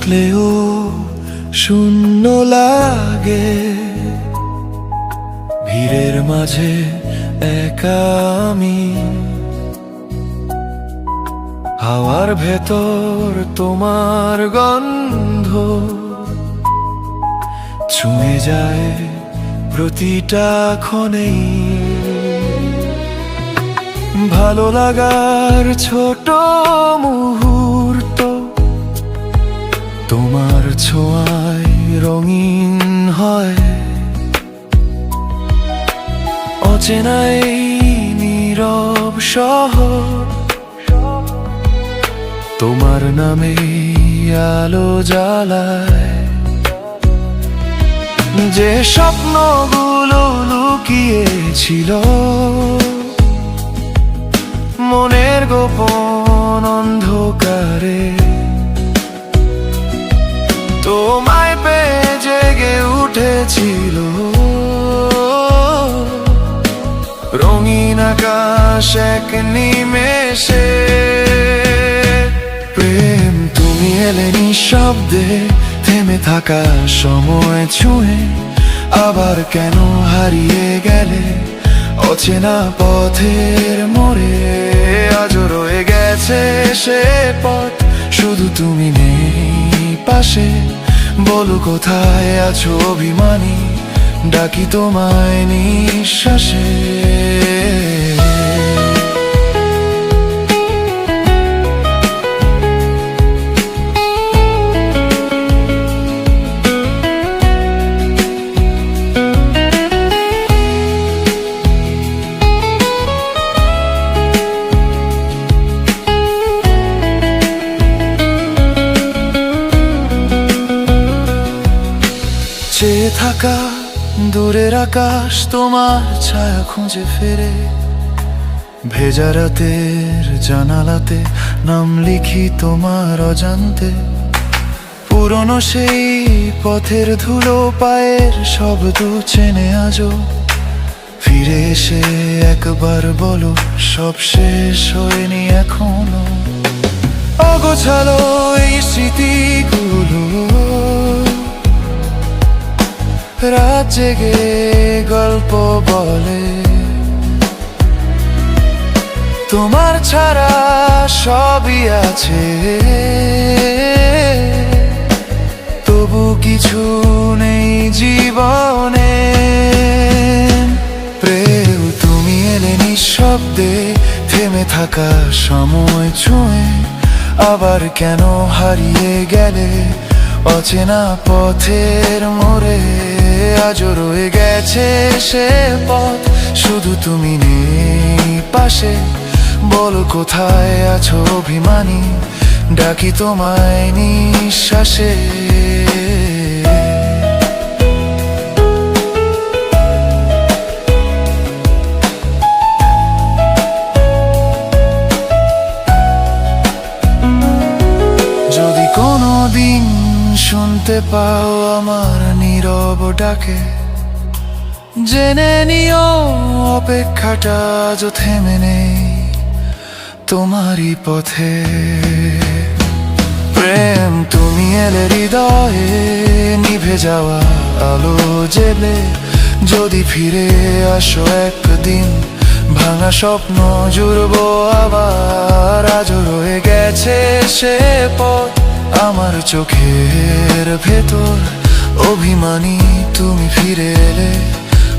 থাকলেও শূন্য লাগে, ভিড়ের মাঝে একা আমি। হাওয়ার ভেতর তোমার গন্ধ ছুঁয়ে যায় প্রতিটা ক্ষণেই। ভালো লাগার ছোট মুহূর্ত তোমার ছোঁয়ায় রঙিন হয়। অচেনা এই নীরব শহর তোমার নামে আলো জ্বালায়। যে স্বপ্নগুলো লুকিয়েছিল মনের গোপন অন্ধকারে, তোমায় পেয়ে জেগে উঠেছিল রঙিন আকাশ এক নিমেষে। প্রেম তুমি এলে নিঃশব্দে, থেমে থাকা সময় ছুঁয়ে। আবার কেন হারিয়ে গেলে অচেনা পথের মোড়ে? আজও রয়ে গেছে সে পথ, শুধু তুমি নেই পাশে। বলো কোথায় আছো অভিমানী, ডাকি তোমায় নিঃশ্বাসে। চেয়ে থাকা দূরের আকাশ তোমার ছায়া খুঁজে ফেরে। ভেজা রাতের জানালাতে নাম লিখি তোমার অজান্তে। পুরনো সেই পথের ধুলো পায়ের শব্দ চেনে আজও। ফিরে এসে একবার বলো সব শেষ হয়নি এখনো। অগোছালো এই স্মৃতিগুলো রাত জেগে গল্প বলে। তোমার ছাড়া সবই আছে, তবু কিছু নেই জীবনে। প্রেম তুমি এলে নিঃশব্দে, থেমে থাকা সময় ছুঁয়ে। আবার কেন হারিয়ে গেলে অচেনা পথের মোড়ে? আজও রয়ে গেছে সে পথ, শুধু তুমি নেই পাশে। বলো কোথায় আছো অভিমানী, ডাকি তোমায় নিঃশ্বাসে। যদি কোনোদিন শুনতে পাও আমার নীরব ডাকে, জেনে নিও অপেক্ষাটা আজ থেমে নেই তোমারই পথে। প্রেম তুমি এলে হৃদয়ে নিভে যাওয়া আলো জেলে। যদি ফিরে আসো একদিন, ভাঙা স্বপ্ন জুড়বো আবার। আজও রয়ে গেছে সে পথ আমার চোখের ভেতর। অভিমানী তুমি ফিরে এলে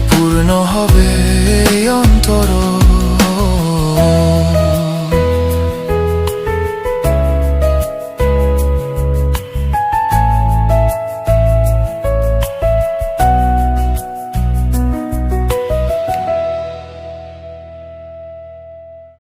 পূর্ণ হবে অন্তর।